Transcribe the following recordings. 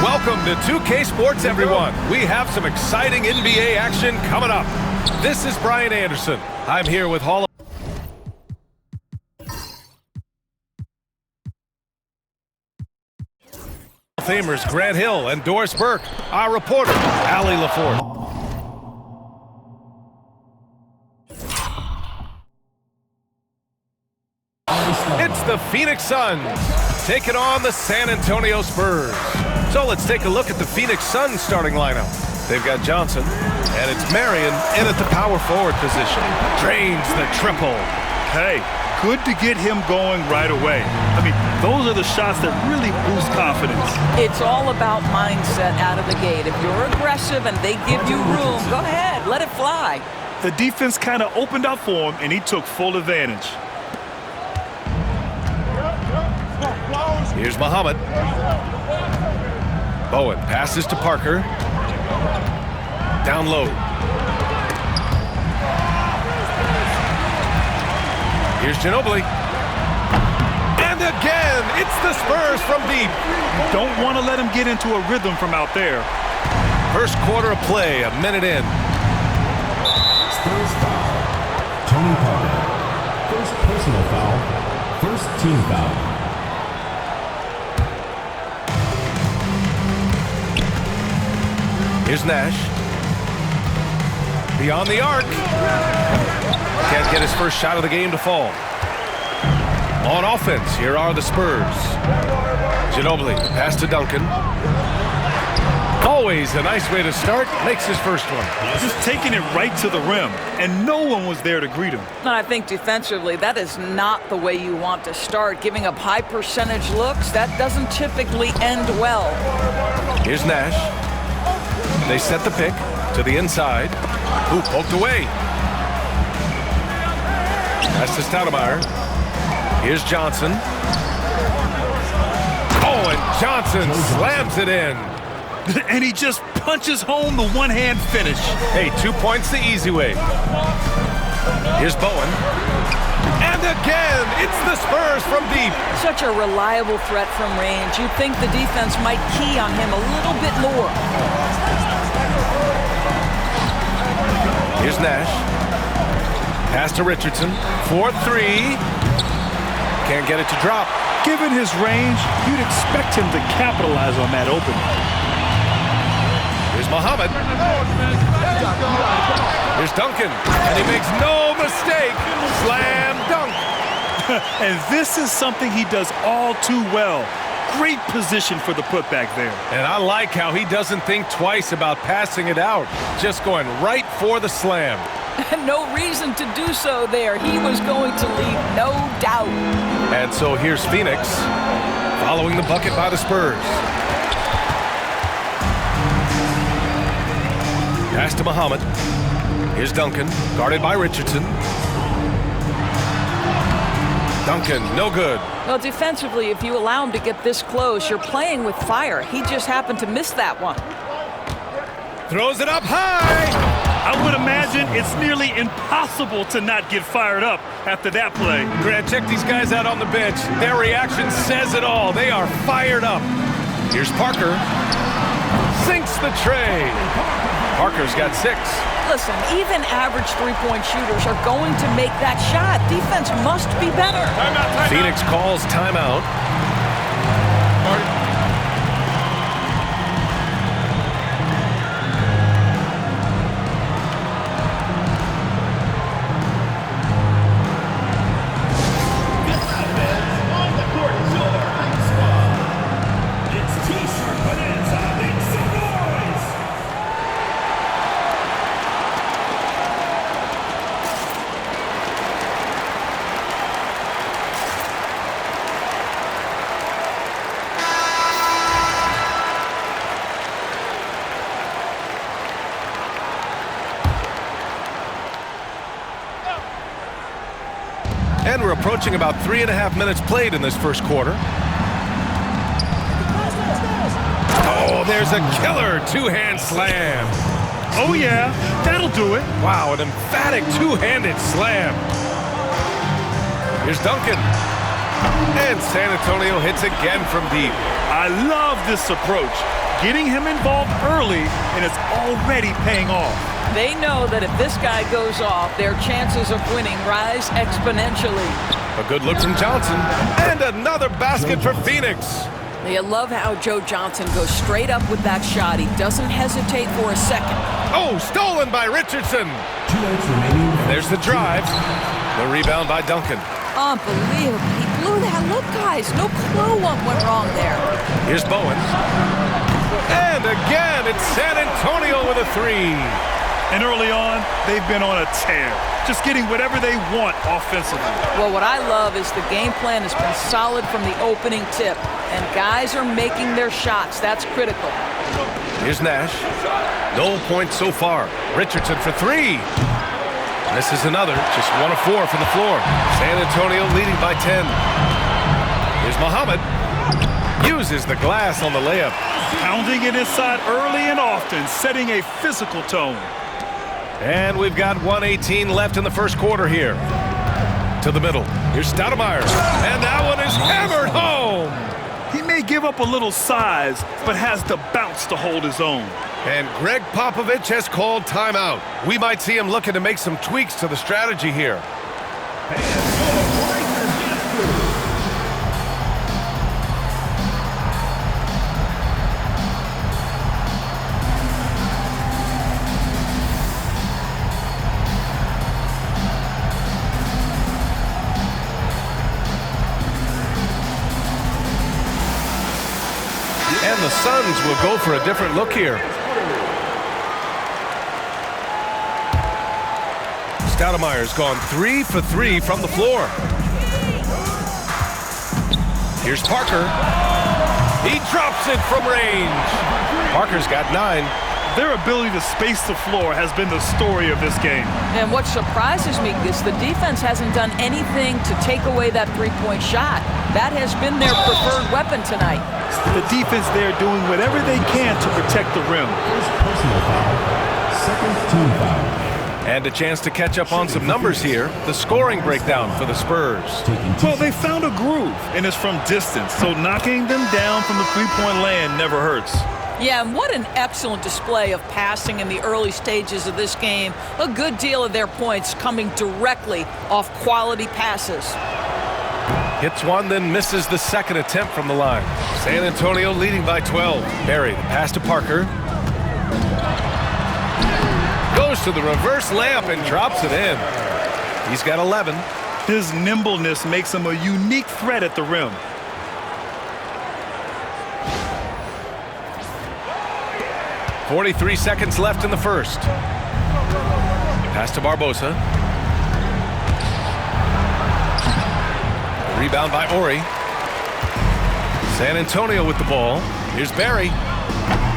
Welcome to 2K Sports, everyone. We have some exciting NBA action coming up. This is Brian Anderson. I'm here with Hall of Famers Grant Hill and Doris Burke. Our reporter, Allie LaForte. It's the Phoenix Suns taking on the San Antonio Spurs. So let's take a look at the Phoenix Suns starting lineup. They've got Johnson, and it's Marion in at the power forward position. Drains the triple. Hey, good to get him going right away. I mean, those are the shots that really boost confidence. It's all about mindset out of the gate. If you're aggressive and they give you room, go ahead, let it fly. The defense kind of opened up for him, and he took full advantage. Here's Muhammad. Bowen passes to Parker. Down low. Here's Ginobili. And again, it's the Spurs from deep. Don't want to let him get into a rhythm from out there. First quarter of play, a minute in. Spurs foul. Tony Parker. First personal foul. First team foul. Here's Nash. Beyond the arc. Can't get his first shot of the game to fall. On offense, here are the Spurs. Ginobili, pass to Duncan. Always a nice way to start. Makes his first one. Just taking it right to the rim, and no one was there to greet him. And I think defensively, that is not the way you want to start. Giving up high percentage looks, that doesn't typically end well. Here's Nash. They set the pick to the inside. Ooh, poked away. That's to Stoudemire. Here's Johnson. Oh, and Johnson slams it in. And he just punches home the one-hand finish. Hey, 2 points the easy way. Here's Bowen. And again, it's the Spurs from deep. Such a reliable threat from range. You'd think the defense might key on him a little bit more. Here's Nash. Pass to Richardson. 4-3. Can't get it to drop. Given his range, you'd expect him to capitalize on that opening. Here's Muhammad. Here's Duncan. And he makes no mistake. Slam dunk. And this is something he does all too well. Great position for the putback there. And I like how he doesn't think twice about passing it out. Just going right for the slam. No reason to do so there. He was going to leave, no doubt. And so here's Phoenix following the bucket by the Spurs. Pass to Muhammad. Here's Duncan, guarded by Richardson. Duncan, no good. Well, defensively, if you allow him to get this close, you're playing with fire. He just happened to miss that one. Throws it up high. I would imagine it's nearly impossible to not get fired up after that play. Grant, check these guys out on the bench. Their reaction says it all. They are fired up. Here's Parker. Sinks the tray. Parker's got 6. Listen, even average three-point shooters are going to make that shot. Defense must be better. Phoenix calls timeout. And we're approaching about 3.5 minutes played in this first quarter. Oh, there's a killer two-hand slam. Oh, yeah, that'll do it. Wow, an emphatic two-handed slam. Here's Duncan. And San Antonio hits again from deep. I love this approach. getting him involved early, and it's already paying off. They know that if this guy goes off, their chances of winning rise exponentially. A good look from Johnson. And another basket for Phoenix. You love how Joe Johnson goes straight up with that shot. He doesn't hesitate for a second. Oh, stolen by Richardson. 2 minutes remaining. There's the drive. The rebound by Duncan. Unbelievable. He blew that look, guys. No clue what went wrong there. Here's Bowen. And again, it's San Antonio with a three. And early on, they've been on a tear, just getting whatever they want offensively. Well, what I love is the game plan has been solid from the opening tip, and guys are making their shots. That's critical. Here's Nash. No points so far. Richardson for three. This is another, just 1 of 4 from the floor. San Antonio leading by 10. Here's Muhammad. Uses the glass on the layup. Pounding it inside early and often, setting a physical tone. And we've got 1:18 left in the first quarter here. To the middle. Here's Stoudemire. And that one is hammered home. He may give up a little size, but has the bounce to hold his own. And Greg Popovich has called timeout. We might see him looking to make some tweaks to the strategy here. And the Suns will go for a different look here. Stoudemire's gone 3 for 3 from the floor. Here's Parker. He drops it from range. Parker's got 9. Their ability to space the floor has been the story of this game. And what surprises me is the defense hasn't done anything to take away that three-point shot. That has been their preferred weapon tonight. The defense there doing whatever they can to protect the rim. First personal foul. Second team foul. And a chance to catch up on some numbers here. The scoring breakdown for the Spurs. Well, they found a groove, and it's from distance, so knocking them down from the three-point land never hurts. Yeah, and what an excellent display of passing in the early stages of this game. A good deal of their points coming directly off quality passes. Hits one, then misses the second attempt from the line. San Antonio leading by 12. Barry, the pass to Parker. Goes to the reverse layup and drops it in. He's got 11. His nimbleness makes him a unique threat at the rim. .43 seconds left in the first. Pass to Barbosa. Rebound by Ori. San Antonio with the ball. Here's Barry.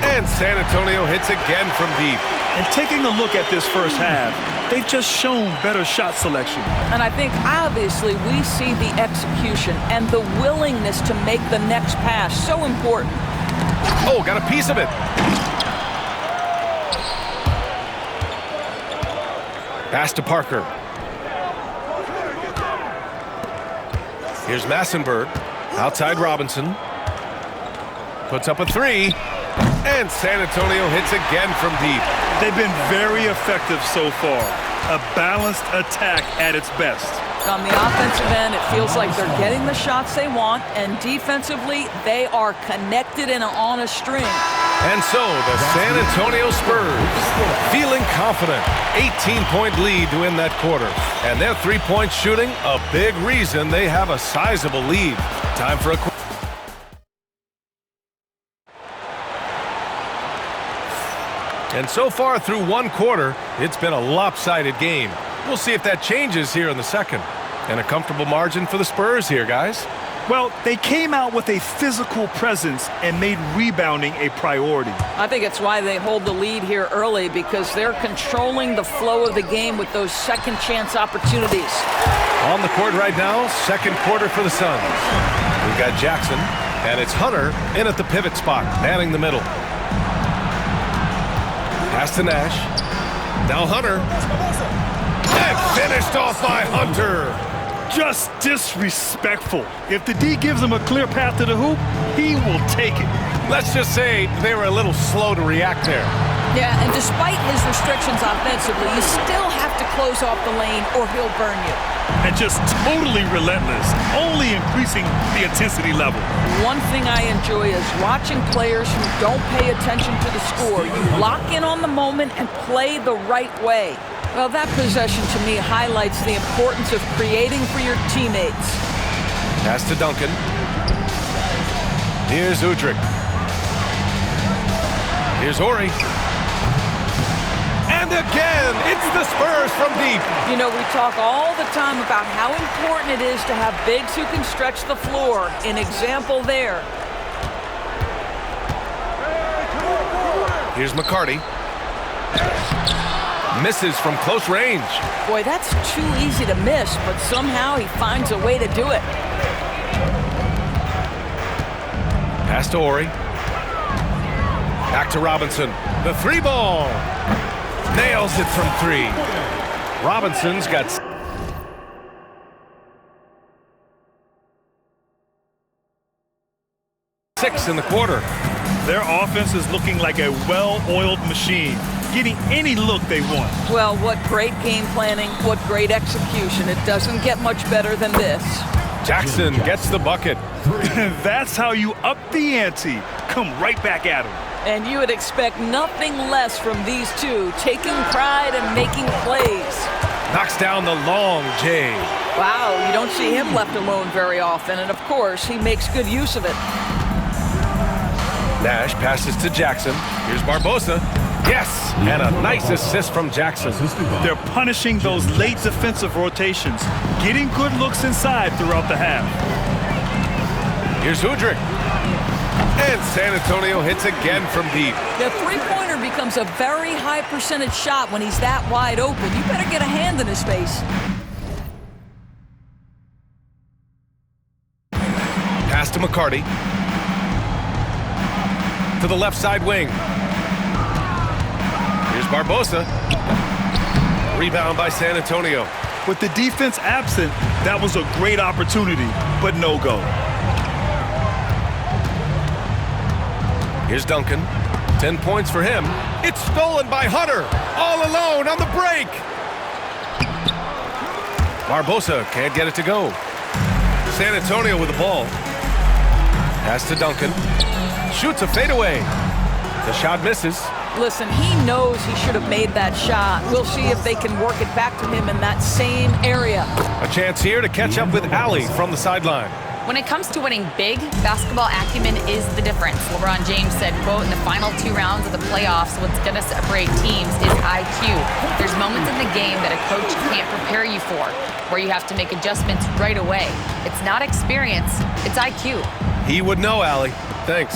And San Antonio hits again from deep. And taking a look at this first half, they've just shown better shot selection. And I think obviously we see the execution and the willingness to make the next pass so important. Oh, got a piece of it. Pass to Parker. Here's Massenberg. Outside Robinson. Puts up a three. And San Antonio hits again from deep. They've been very effective so far. A balanced attack at its best. On the offensive end, it feels like they're getting the shots they want, and defensively, they are connected and on a string. And so, the San Antonio Spurs feeling confident. 18-point lead to win that quarter. And their three-point shooting, a big reason they have a sizable lead. Time for a quick. And so far through one quarter, it's been a lopsided game. We'll see if that changes here in the second. And a comfortable margin for the Spurs here, guys. Well, they came out with a physical presence and made rebounding a priority. I think it's why they hold the lead here early, because they're controlling the flow of the game with those second chance opportunities. On the court right now, second quarter for the Suns. We've got Jackson, and it's Hunter in at the pivot spot, manning the middle. Pass to Nash. Now Hunter. And finished off by Hunter. Just disrespectful. If the D gives him a clear path to the hoop, he will take it. Let's just say they were a little slow to react there. Yeah, and despite his restrictions offensively, you still have to close off the lane or he'll burn you. And just totally relentless, only increasing the intensity level. One thing I enjoy is watching players who don't pay attention to the score. You lock in on the moment and play the right way. Well, that possession to me highlights the importance of creating for your teammates. Pass to Duncan. Here's Udrih. Here's Horry. And again, it's the Spurs from deep. You know, we talk all the time about how important it is to have bigs who can stretch the floor. An example there. Here's McCarty. Misses from close range. Boy, that's too easy to miss, but somehow he finds a way to do it. Pass to Horry. Back to Robinson. The three ball. Nails it from three. Robinson's got 6 in the quarter. Their offense is looking like a well-oiled machine, getting any look they want. Well, what great game planning, what great execution. It doesn't get much better than this. Jackson gets the bucket. That's how you up the ante. Come right back at him. And you would expect nothing less from these two, taking pride and making plays. Knocks down the long J. Wow, you don't see him left alone very often, and of course, he makes good use of it. Nash passes to Jackson. Here's Barbosa. Yes, and a nice assist from Jackson. They're punishing those late defensive rotations, getting good looks inside throughout the half. Here's Udrih. And San Antonio hits again from deep. The three-pointer becomes a very high percentage shot when he's that wide open. You better get a hand in his face. Pass to McCarty. To the left side wing. Here's Barbosa. Rebound by San Antonio. With the defense absent, that was a great opportunity, but no go. Here's Duncan. 10 points for him. It's stolen by Hunter. All alone on the break. Barbosa can't get it to go. San Antonio with the ball. Pass to Duncan. Shoots a fadeaway. The shot misses. Listen, he knows he should have made that shot. We'll see if they can work it back to him in that same area. A chance here to catch up with Allie from the sideline. When it comes to winning big, basketball acumen is the difference. LeBron James said, quote, in the final 2 rounds of the playoffs, what's going to separate teams is IQ. There's moments in the game that a coach can't prepare you for, where you have to make adjustments right away. It's not experience, it's IQ. He would know, Allie. Thanks.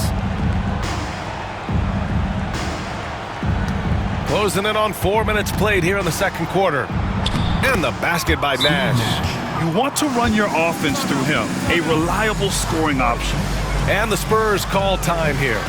Closing in on 4 minutes played here in the second quarter. And the basket by Nash. You want to run your offense through him, a reliable scoring option. And the Spurs call time here.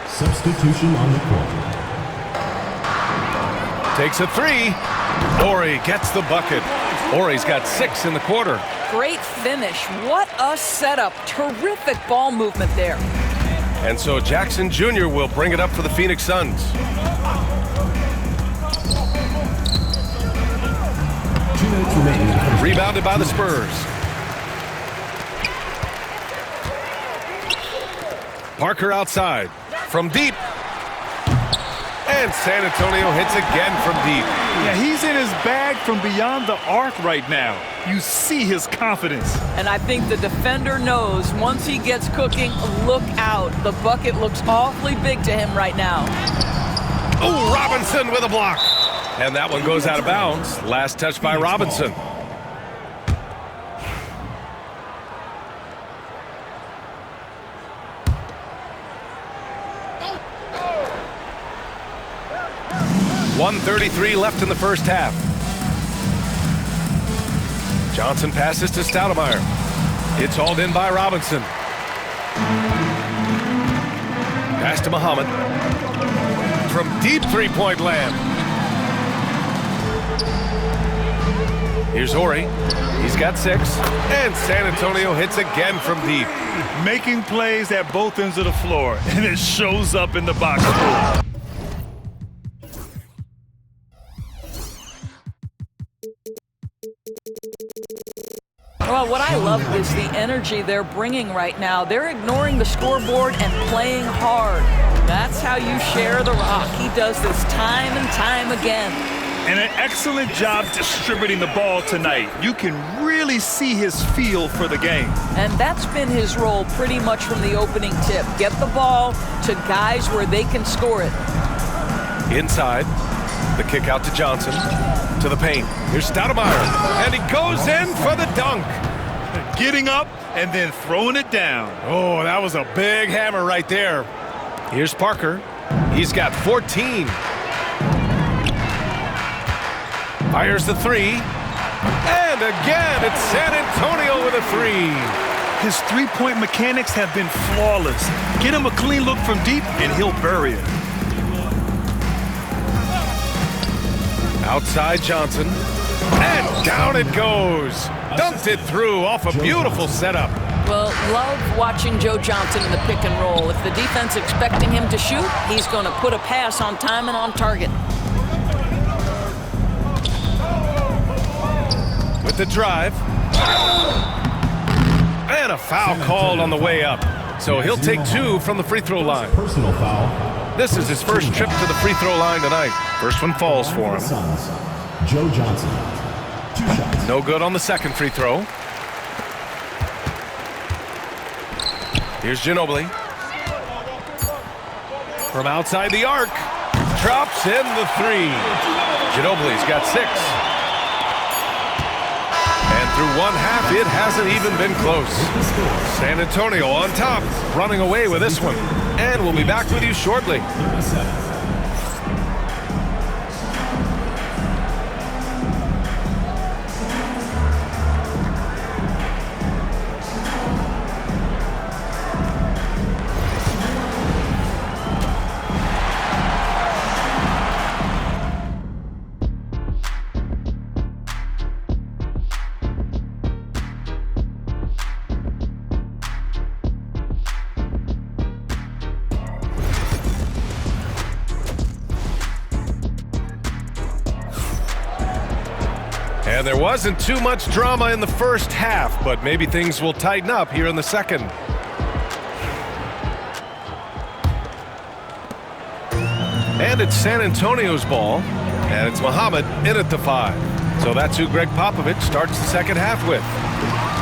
Substitution on the court. Takes a three. Horry gets the bucket. Horry's got 6 in the quarter. Great finish. What a setup. Terrific ball movement there. And so Jackson Jr. will bring it up for the Phoenix Suns. 2 minutes remaining. Rebounded by the Spurs. Parker outside. From deep. And San Antonio hits again from deep. Yeah, he's in his bag from beyond the arc right now. You see his confidence. And I think the defender knows once he gets cooking, look out. The bucket looks awfully big to him right now. Oh, Robinson with a block. And that one goes out of bounds. Last touch by Robinson. 1:33 left in the first half. Johnson passes to Stoudemire. It's hauled in by Robinson. Pass to Muhammad. From deep three-point land. Here's Horry. He's got 6. And San Antonio hits again from deep. Making plays at both ends of the floor, and it shows up in the box score. Well, what I love is the energy they're bringing right now. They're ignoring the scoreboard and playing hard. That's how you share the rock. He does this time and time again. And an excellent job distributing the ball tonight. You can really see his feel for the game. And that's been his role pretty much from the opening tip. Get the ball to guys where they can score it. Inside, the kick out to Johnson. To the paint. Here's Stoudemire. And he goes in for the dunk. Getting up and then throwing it down. Oh, that was a big hammer right there. Here's Parker. He's got 14. Fires the 3. And again, it's San Antonio with a 3. His three-point mechanics have been flawless. Get him a clean look from deep, and he'll bury it. Outside Johnson. And down it goes. Dunked it through off a beautiful setup. Well, love watching Joe Johnson in the pick and roll. If the defense expecting him to shoot, he's going to put a pass on time and on target. With the drive. And a foul called on the way up. So he'll take 2 from the free throw line. Personal foul. This is his first trip to the free throw line tonight. First one falls for him. Suns. Joe Johnson. 2 shots. No good on the second free throw. Here's Ginobili. From outside the arc. Drops in the 3. Ginobili's got 6. And through one half, it hasn't even been close. San Antonio on top, running away with this one. And we'll be back with you shortly. 37. And there wasn't too much drama in the first half, but maybe things will tighten up here in the second. And it's San Antonio's ball, and it's Muhammad in at the 5. So that's who Greg Popovich starts the second half with.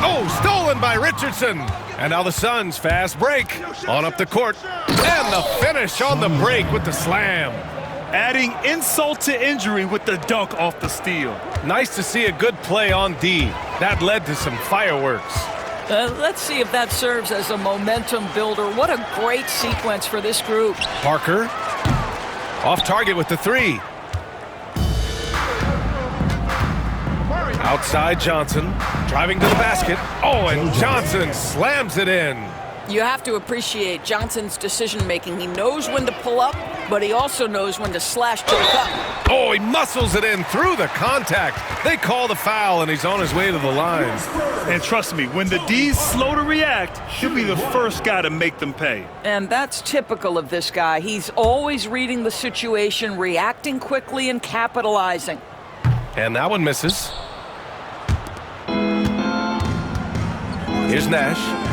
Oh, stolen by Richardson. And now the Suns fast break on up the court. And the finish on the break with the slam. Adding insult to injury with the dunk off the steal. Nice to see a good play on D. That led to some fireworks. Let's see if that serves as a momentum builder. What a great sequence for this group. Parker off target with the 3. Outside Johnson, driving to the basket. Oh, and Johnson slams it in. You have to appreciate Johnson's decision-making. He knows when to pull up, but he also knows when to slash to the cup. Oh, he muscles it in through the contact. They call the foul, and he's on his way to the line. And trust me, when the D's slow to react, he'll be the first guy to make them pay. And that's typical of this guy. He's always reading the situation, reacting quickly, and capitalizing. And that one misses. Here's Nash.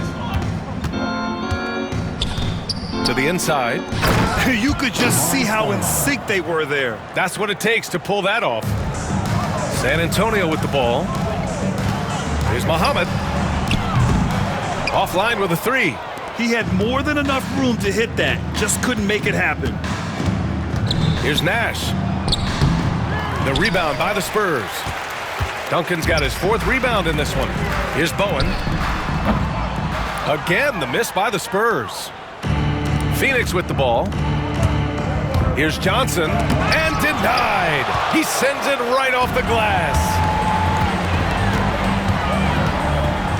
To the inside. You could just see how in sync they were there. That's what it takes to pull that off. San Antonio with the ball. Here's Muhammad. Offline with a 3. He had more than enough room to hit that. Just couldn't make it happen. Here's Nash. The rebound by the Spurs. Duncan's got his 4th rebound in this one. Here's Bowen. Again, the miss by the Spurs. Phoenix with the ball. Here's Johnson, and denied. He sends it right off the glass.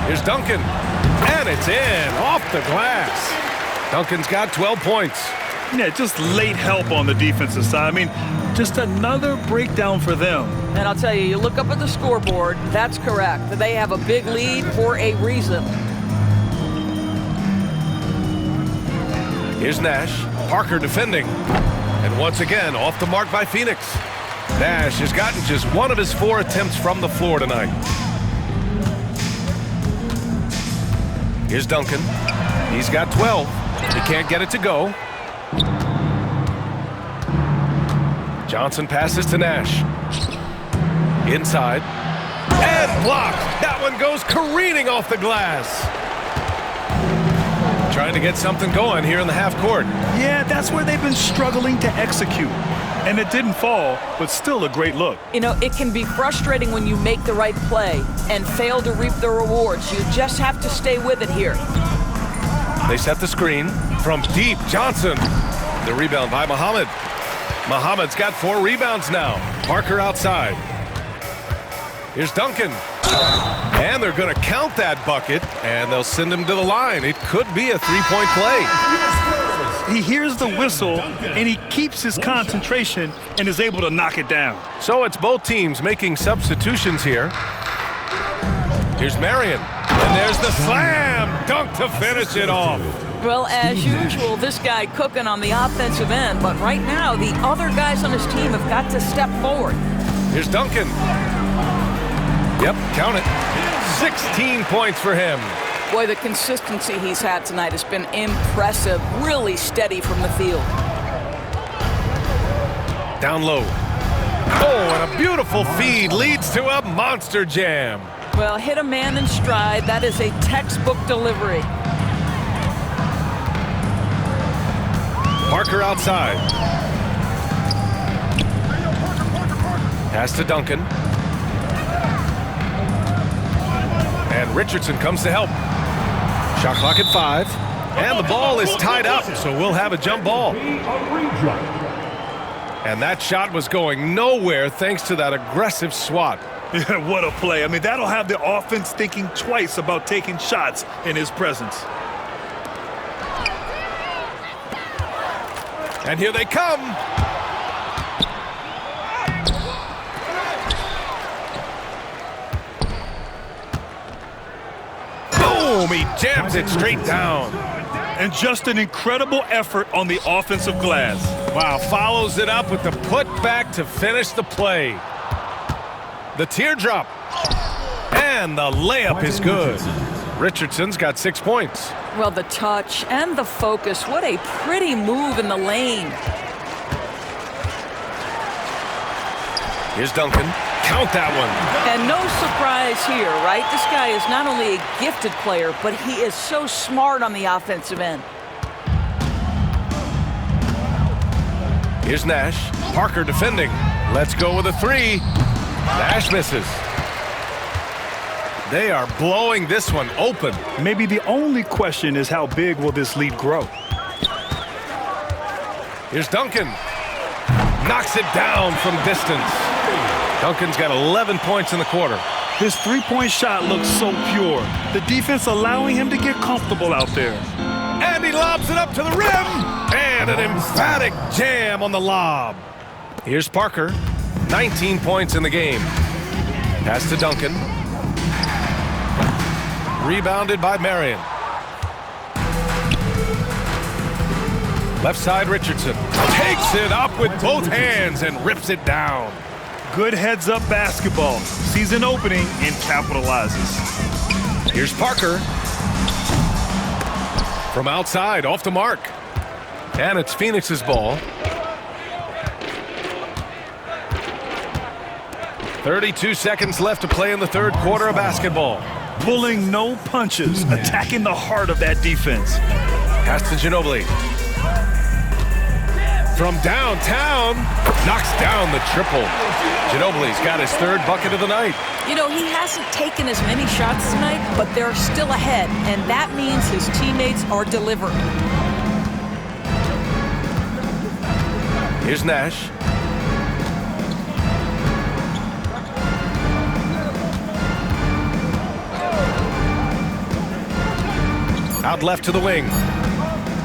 Here's Duncan, and it's in, off the glass. Duncan's got 12 points. Yeah, just late help on the defensive side. I mean, just another breakdown for them. And I'll tell you, you look up at the scoreboard, that's correct. They have a big lead for a reason. Here's Nash, Parker defending. And once again, off the mark by Phoenix. Nash has gotten just one of his 4 attempts from the floor tonight. Here's Duncan. He's got 12. He can't get it to go. Johnson passes to Nash. Inside. And blocked. That one goes careening off the glass. Trying to get something going here in the half court. Yeah, that's where they've been struggling to execute. And it didn't fall, but still a great look. You know, it can be frustrating when you make the right play and fail to reap the rewards. You just have to stay with it here. They set the screen from deep. Johnson. The rebound by Muhammad. Muhammad's got 4 rebounds now. Parker outside. Here's Duncan. And they're going to count that bucket, and they'll send him to the line. It could be a 3-point play. He hears the whistle, and he keeps his concentration and is able to knock it down. So it's both teams making substitutions here. Here's Marion. And there's the slam dunk to finish it off. Well, as usual, this guy cooking on the offensive end, but right now the other guys on his team have got to step forward. Here's Duncan. Yep, count it. 16 points for him. Boy, the consistency he's had tonight has been impressive, really steady from the field. Down low. Oh, and a beautiful feed leads to a monster jam. Well, hit a man in stride. That is a textbook delivery. Parker outside. Pass to Duncan. And Richardson comes to help. Shot clock at 5. And the ball is tied up, so we'll have a jump ball. And that shot was going nowhere thanks to that aggressive swat. Yeah, what a play. I mean, that'll have the offense thinking twice about taking shots in his presence. And here they come. Boom, he jams it straight down. And just an incredible effort on the offensive glass. Wow, follows it up with the putback to finish the play. The teardrop. And the layup is good. Richardson's got 6 points. Well, the touch and the focus. What a pretty move in the lane. Here's Duncan. Count that one. And no surprise here, right? This guy is not only a gifted player, but he is so smart on the offensive end. Here's Nash. Parker defending. Let's go with a 3. Nash misses. They are blowing this one open. Maybe the only question is how big will this lead grow? Here's Duncan. Knocks it down from distance. Duncan's got 11 points in the quarter. His three-point shot looks so pure. The defense allowing him to get comfortable out there. And he lobs it up to the rim. And an emphatic jam on the lob. Here's Parker. 19 points in the game. Pass to Duncan. Rebounded by Marion. Left side Richardson. Takes it up with both hands and rips it down. Good heads-up basketball. Sees an opening and capitalizes. Here's Parker. From outside, off the mark. And it's Phoenix's ball. 32 seconds left to play in the third quarter of basketball. Pulling no punches, attacking the heart of that defense. Pass to Ginobili. From downtown, knocks down the triple. Ginobili's got his 3rd bucket of the night. You know, he hasn't taken as many shots tonight, but they're still ahead, and that means his teammates are delivering. Here's Nash. Out left to the wing.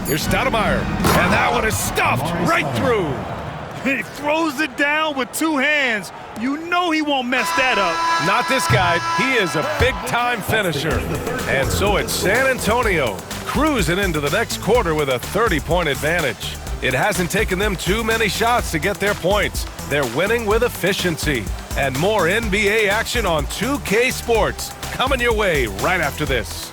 Here's Stoudemire. And that one is stuffed right through. He throws it down with two hands. You know he won't mess that up. Not this guy. He is a big-time finisher. And so it's San Antonio cruising into the next quarter with a 30-point advantage. It hasn't taken them too many shots to get their points. They're winning with efficiency. And more NBA action on 2K Sports coming your way right after this.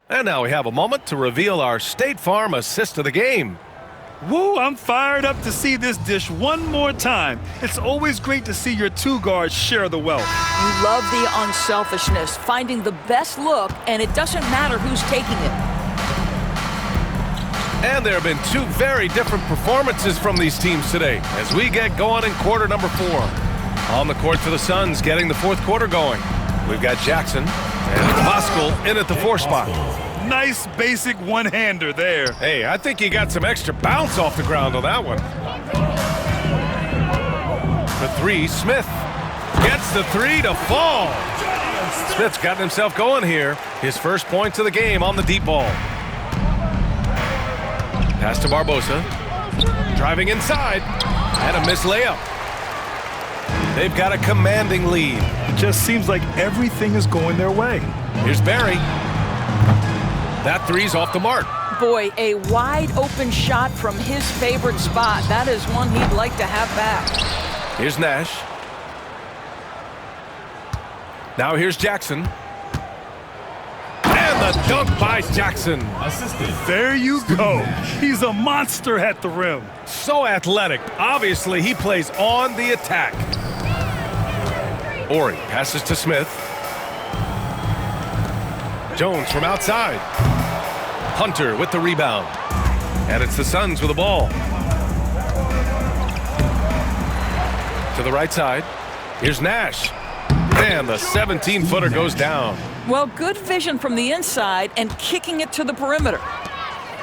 And now we have a moment to reveal our State Farm assist of the game. Woo, I'm fired up to see this dish one more time. It's always great to see your two guards share the wealth. You love the unselfishness, finding the best look, and it doesn't matter who's taking it. And there have been two very different performances from these teams today as we get going in quarter number 4. On the court for the Suns, getting the fourth quarter going. We've got Jackson and Voskuhl in at the 4 spot. Nice basic one-hander there. Hey, I think he got some extra bounce off the ground on that one. For 3, Smith gets the 3 to fall. Smith's gotten himself going here. His first points of the game on the deep ball. Pass to Barbosa. Driving inside. And a missed layup. They've got a commanding lead. It just seems like everything is going their way. Here's Barry. That 3's off the mark. Boy, a wide open shot from his favorite spot. That is one he'd like to have back. Here's Nash. Now here's Jackson. And the dunk by Jackson. Assisted. There you go. He's a monster at the rim. So athletic. Obviously, he plays on the attack. Ori passes to Smith. Jones from outside. Hunter with the rebound. And it's the Suns with the ball. To the right side. Here's Nash. And the 17-footer goes down. Well, good vision from the inside and kicking it to the perimeter.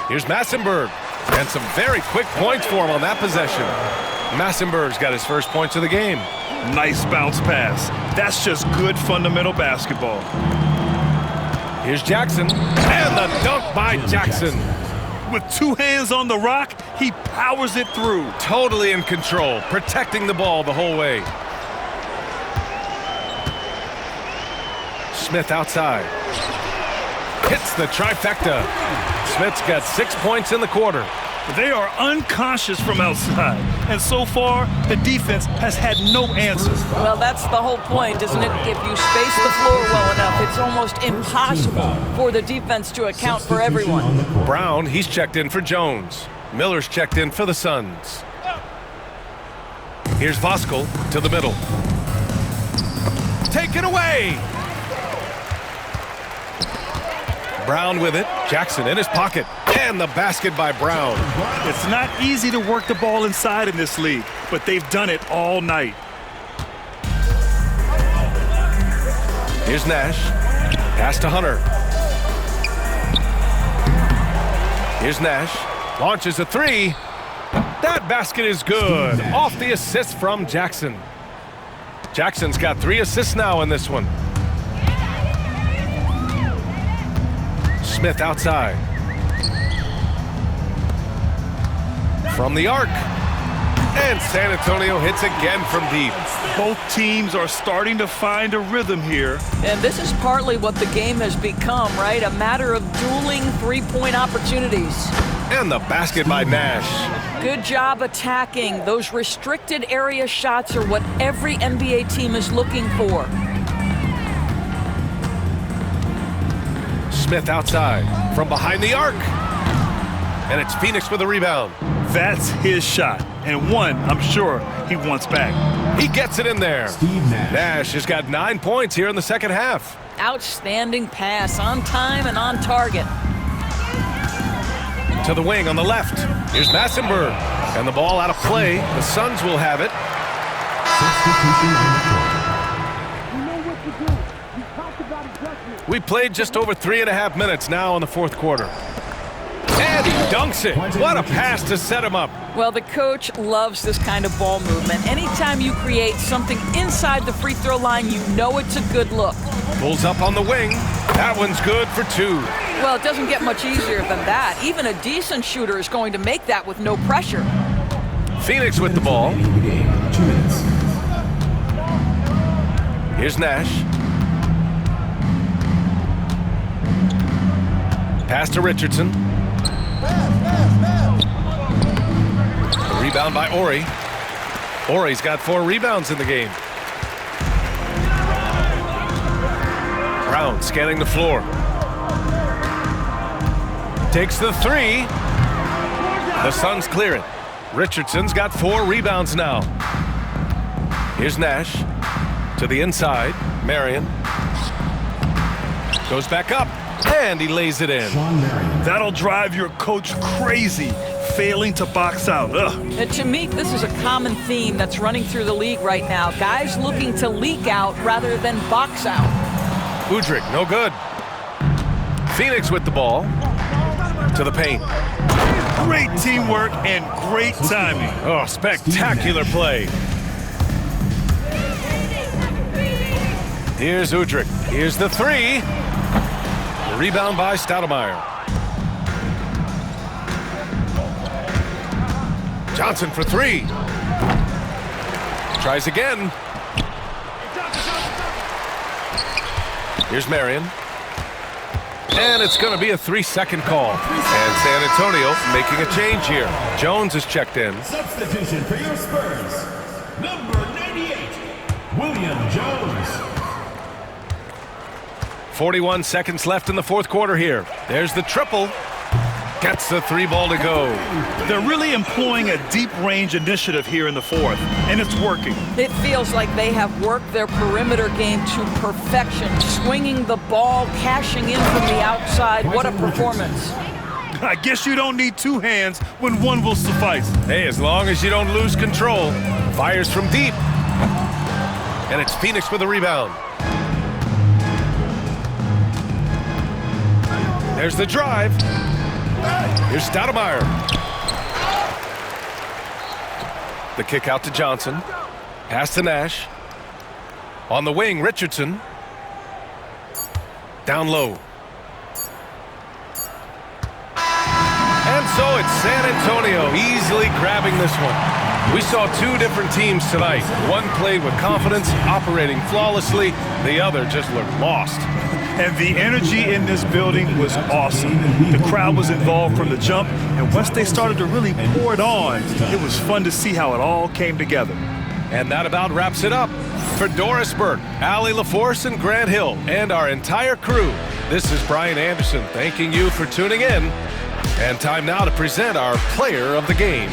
Here's Massenberg. And some very quick points for him on that possession. Massenberg's got his first points of the game. Nice bounce pass. That's just good fundamental basketball. Here's Jackson. And the dunk by Jackson. With two hands on the rock, he powers it through. Totally in control, protecting the ball the whole way. Smith outside. Hits the trifecta. Smith's got 6 points in the quarter. They are unconscious from outside, and so far, the defense has had no answers. Well, that's the whole point, isn't it? If you space the floor well enough, it's almost impossible for the defense to account for everyone. Brown, he's checked in for Jones. Miller's checked in for the Suns. Here's Voskuhl to the middle. Take it away! Brown with it. Jackson in his pocket. And the basket by Brown. It's not easy to work the ball inside in this league, but they've done it all night. Here's Nash. Pass to Hunter. Here's Nash. Launches a 3. That basket is good. Off the assist from Jackson. Jackson's got 3 assists now in this one. Smith outside. From the arc. And San Antonio hits again from deep. Both teams are starting to find a rhythm here. And this is partly what the game has become, right? A matter of dueling three-point opportunities. And the basket by Nash. Good job attacking. Those restricted area shots are what every NBA team is looking for. Smith outside from behind the arc. And it's Phoenix with the rebound. That's his shot, and one I'm sure he wants back. He gets it in there. Steve Nash. Nash has got 9 points here in the second half. Outstanding pass, on time and on target. To the wing on the left. Here's Massenberg. And the ball out of play. The Suns will have it. Substitution on the court. We played just over 3.5 minutes now in the fourth quarter. And he dunks it. What a pass to set him up. Well, the coach loves this kind of ball movement. Anytime you create something inside the free throw line, you know it's a good look. Pulls up on the wing. That one's good for 2. Well, it doesn't get much easier than that. Even a decent shooter is going to make that with no pressure. Phoenix with the ball. 2 minutes. Here's Nash. Pass to Richardson. A rebound by Ori. Ori's got 4 rebounds in the game. Brown scanning the floor. Takes the 3. The Suns clear it. Richardson's got 4 rebounds now. Here's Nash to the inside. Marion goes back up, and he lays it in. Shawn Marion. That'll drive your coach crazy, failing to box out. Ugh. And to me, this is a common theme that's running through the league right now. Guys looking to leak out rather than box out. Udrih, no good. Phoenix with the ball to the paint. Great teamwork and great timing. Oh, spectacular play. Here's Udrih. Here's the 3. The rebound by Stoudemire. Johnson for 3. Tries again. Here's Marion. And it's going to be a 3-second call. And San Antonio making a change here. Jones is checked in. Substitution for your Spurs. Number 98, William Jones. 41 seconds left in the fourth quarter here. There's the triple. Gets the 3 ball to go. They're really employing a deep range initiative here in the fourth, and it's working. It feels like they have worked their perimeter game to perfection, swinging the ball, cashing in from the outside. What a performance. I guess you don't need 2 hands when 1 will suffice. Hey, as long as you don't lose control. Fires from deep. And it's Phoenix with a rebound. There's the drive. Here's Stoudemire. The kick out to Johnson. Pass to Nash. On the wing, Richardson. Down low. And so it's San Antonio easily grabbing this one. We saw 2 different teams tonight. One played with confidence, operating flawlessly. The other just looked lost. And the energy in this building was awesome. The crowd was involved from the jump, and once they started to really pour it on, it was fun to see how it all came together. And that about wraps it up. For Doris Burke, Allie LaForce, and Grant Hill, and our entire crew, this is Brian Anderson thanking you for tuning in. And time now to present our player of the game.